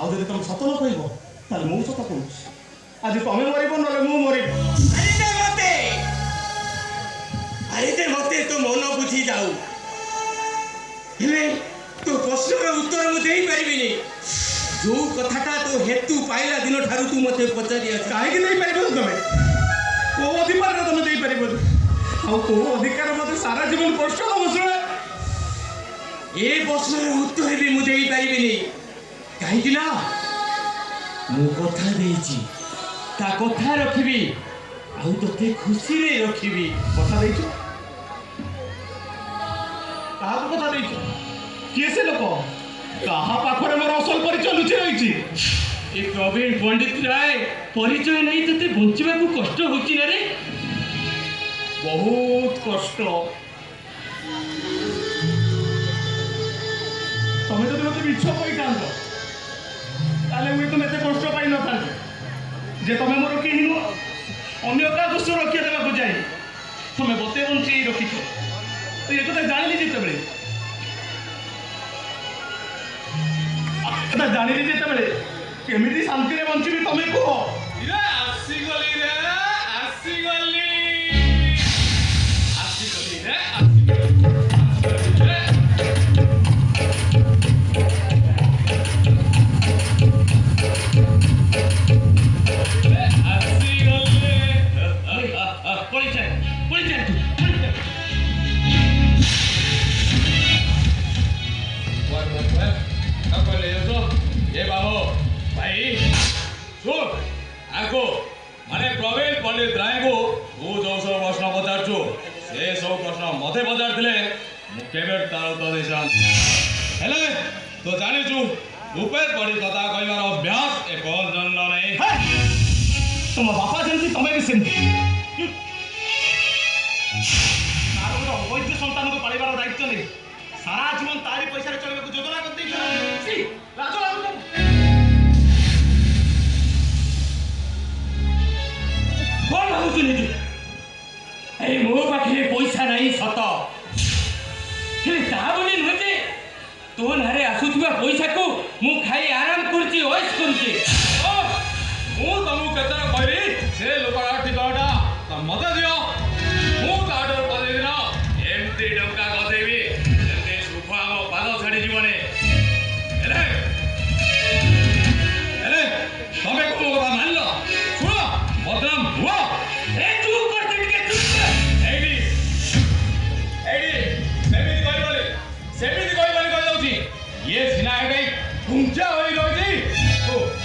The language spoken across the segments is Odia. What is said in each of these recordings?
ଆଉ ଯଦି ତମେ ସତ ନ କହିବ ତାହେଲେ ମୁଁ ସତ କହୁଛି ଆଜି ତମେ ମରିବ ନହେଲେ ମୁଁ ମରିବି। ଆରେ ମତେ ତୋ ମନ ବୁଝି ଯାଉ ହେଲେ ତୋ ପ୍ରଶ୍ନର ଉତ୍ତର ମୁଁ ଦେଇପାରିବିନି। ଯୋଉ କଥାଟା ତୋ ହେତୁ ପାଇଲା ଦିନ ଠାରୁ ତୁ ମତେ ପଚାରି ଆସ କାହିଁକି ଦେଇପାରିବନି ତମେ? କୋଉ ଅଧିକାରରେ ତମେ ଦେଇପାରିବନି? ଆଉ କୋଉ ଅଧିକାର ମତେ ସାରା ଜୀବନ କଷ୍ଟ ହବ? ଶୁଣେ, ଏ ପ୍ରଶ୍ନର ଉତ୍ତର ବି ମୁଁ ଦେଇପାରିବିନି। କାହିଁକି ନା ମୁଁ କଥା ଦେଇଛି, ତା କଥା ରଖିବି ଆଉ ତୋତେ ଖୁସିରେ ରଖିବି। କଥା ଦେଇଛୁ? କାହାକୁ କଥା ଦେଇଛୁ? କିଏ ସେ ଲୋକ? କାହା ପାଖରେ ମୋର ଅସଲ ପରିଚୟ ଲୁଚି ରହିଛି? ଏ ପ୍ରବୀଣ ପଣ୍ଡିତ ରାୟ ପରିଚୟ ନେଇ ତୋତେ ବଞ୍ଚିବାକୁ କଷ୍ଟ ହଉଛି ନା ରେ? ବହୁତ କଷ୍ଟ। ତମେ ଯଦି ମତେ ମିଛ କହିଥାନ୍ତ ତାହେଲେ ମୁଁ ତ ଏତେ କଷ୍ଟ ପାଇନଥାନ୍ତି ଯେ ତମେ ମୋର କେହି ନୁହଁ, ଅନ୍ୟ କାହା ଦୋଷ ରକ୍ଷା ଦେବାକୁ ଯାଇ ତମେ ମତେ ବଞ୍ଚେଇ ରଖିଛ। ତ ଏ କଥା ଜାଣିଲି ଯେତେବେଳେ କେମିତି ଶାନ୍ତିରେ ବଞ୍ଚିବି ତମେ କୁହ। ଆସିଗଲି ରେ, ଆସିଗଲି। ମାନେ ପ୍ରବୀଣ ପଣ୍ଡିତ ରାୟଙ୍କୁ ତୁ ଯୋଉ ସବୁ ପ୍ରଶ୍ନ ପଚାରୁଛୁ ସେ ସବୁ ପ୍ରଶ୍ନ ମତେ ପଚାରିଥିଲେ ମୁଁ କେବେ ତାର ଉତ୍ତର ଦେଇଥାନ୍ତି। ହେଲେ ତୁ ଜାଣିଛୁ ଉପରେ ପଡ଼ି କଥା କହିବାର ଅଭ୍ୟାସ ଏକ ଜନ୍ମ ନାହିଁ। ତମ ବାପା ଯେମିତି ତମେ ବି ସେମିତି। ତାର ଗୋଟେ ଅବୈଧ ସନ୍ତାନକୁ ପାଳିବାର ଦାୟିତ୍ୱ ନେଇ ସାରା ଜୀବନ ତାରି ପଇସାରେ ଚଳିବାକୁ ଯୋଜନା କରିଦେଇଛି। ଲାଜ ଲାଗୁନି? କଣ ଭାବୁଛୁ ନିଜେ? ଏଇ ମୋ ପାଖରେ ପଇସା ନାହିଁ ସତ, ହେଲେ ତା ବୋଲି ନୁହେଁ ଯେ ତୋ ନାଁରେ ଆସୁଥିବା ପଇସାକୁ ମୁଁ ଖାଇ ଆରାମ କରୁଛି, ଐଶ କରୁଛି। ମୁଁ ତମକୁ କେତେବେଳେ କହିଲି ସେ ଲୋକଟା ଠିକଣାଟା ମତେ ଦିଅ, ମୁଁ ତାଠାରୁ ପ୍ରତିଦିନ ଏମିତି ଟଙ୍କା ଗଦେଇବି ଯେମିତି ସୁଖ ଆମ ପାଦ ଛାଡ଼ି ଯିବନି। ହେଲେ ତମେ ମୋ କଥା ମାନିଲ? ଶୁଣ, ବଦନାମ ହୁଅ। ସେମିତି କହିବନି କହିଯାଉଛି। ଇଏ ସିନା ଏଠି ପୁଞ୍ଚା ହୋଇ ରହିଛି,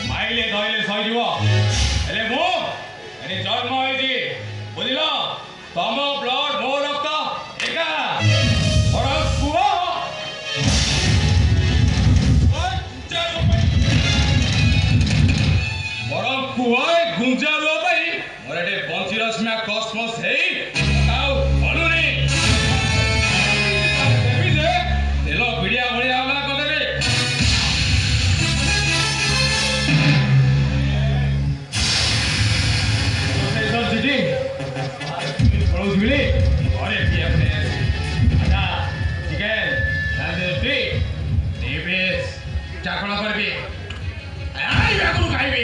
ମାଇଲେ ଧଇଲେ ସହିଯିବ, ହେଲେ ମୁଁ ଏଠି ଜନ୍ମ ହୋଇଛି, ବୁଝିଲ? ତମ ବ୍ଲଡ ମୋ ରକ୍ତ ଏକା। ବରଂ କୁହ ଗୁଞ୍ଜା ରୁହ ପାଇଁ ମୋର ଏଠି ବଞ୍ଚିର ସୀମା କସ୍ମସ୍ ହେଇ ଆଉ ଭଲୁନି। ତେଲ ଭିଡ଼ିଆ ଭଳିଆ ହଲା କରିଦେବେ। ଘରେ ପିଆ ଚିକେନ ଚାକଣ କରିବି, ଖାଇବି।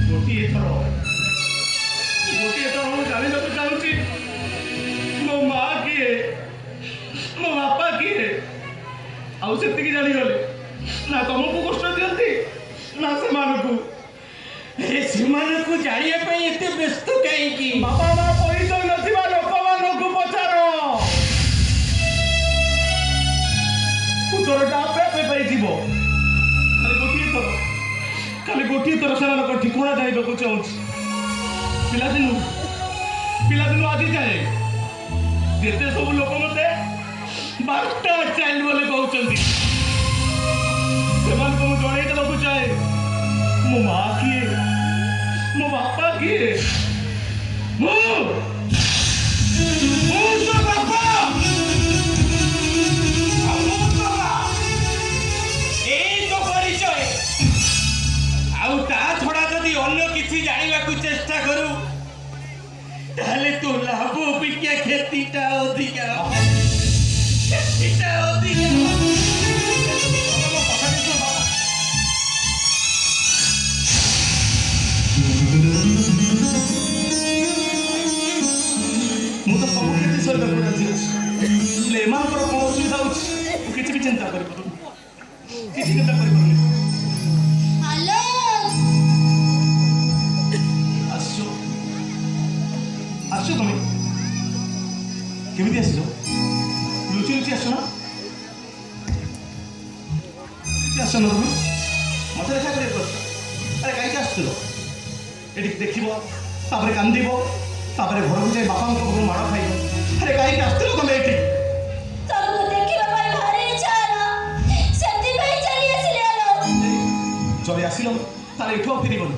ଗୋଟିଏ ଥର ମୁଁ ଜାଣିବାକୁ ଚାହୁଁଛି ମୋ ମା କିଏ, ମୋ ବାପା କିଏ। ଆଉ ସେତିକି ଜାଣିଗଲେ ନା ତମକୁ କଷ୍ଟ ଦିଅନ୍ତି ନା ସେମାନଙ୍କୁ। ସେମାନଙ୍କୁ ଜାଣିବା ପାଇଁ ଏତେ ବ୍ୟସ୍ତ କାହିଁକି? ବାପା ମା ପରିଚୟ ନଥିବା ଲୋକମାନଙ୍କୁ ପଚାର, ଉତ୍ତରଟା ଆପେ ଆପେ ପାଇଯିବ। ଖାଲି ଗୋଟିଏ ଥର ସେମାନଙ୍କ ଠିକଣା ଜାଣିବାକୁ ଚାହୁଁଛି। ପିଲାଦିନୁ ଆଜି ଯାଏ ଯେତେ ସବୁ ଲୋକ ମତେ ବାରଟା ଚାଇଲ୍ଡ ବୋଲି କହୁଛନ୍ତି, ସେମାନଙ୍କୁ ମୁଁ ଜଣେଇ ଦେବାକୁ ଚାହେଁ ମୋ ମା କିଏ, ମୋ ବାପା କିଏ। ମୁଁ ତୋ ବାପା, ଏଇ ତ ପରିଚୟ। ଆଉ ତା ଛଡା ଯଦି ଅନ୍ୟ କିଛି ଜାଣିବାକୁ ଚେଷ୍ଟା କରୁ ତାହେଲେ ତୋ ଲାଭ ଅପେକ୍ଷା କ୍ଷତିଟା ଅଧିକା। ସେତିକିଟା ଅଧିକା। ମୋ କଥାଟି ଶୁଣ ବାପା। ମୁଁ ତ ସବୁ କିଛି ସହିବାକୁ ରାଜି ଅଛି, ହେଲେ ଏମାନଙ୍କର କ'ଣ ଅସୁବିଧା ହେଉଛି ମୁଁ କିଛି ବି ଚିନ୍ତା କରିପାରୁନି, କିଛି ଚିନ୍ତା କରିପାରୁନି। ହ୍ୟାଲୋ ଆସିଛ ଆସିଛ ତମେ କେମିତି ଆସିଛ? ଲୁଚି ଲୁଚି ଆସିଛ ନା? ଆସିଛ ନା ତମେ? ମତେ ଦେଖା କରିବାକୁ ଆସିଛ? ଆରେ କାହିଁକି ଆସିଥିଲ? ଏଠି ଦେଖିବ, ତାପରେ କାନ୍ଦିବ, ତାପରେ ଘରକୁ ଯାଇ ବାପାଙ୍କ ପାଖରୁ ମାଡ଼ ଖାଇବ। ଆରେ କାହିଁକି ଆସିଥିଲ ତମେ ଏଠି? ତମକୁ ଦେଖିବା ପାଇଁ ଭାରି ଇଚ୍ଛା ହେଲା, ସେଥିପାଇଁ ଚାଲି ଆସିଲି। ଯଦି ଆସିଲ ତାହେଲେ ଏଠୁ ଆଉ ଫେରିବନି।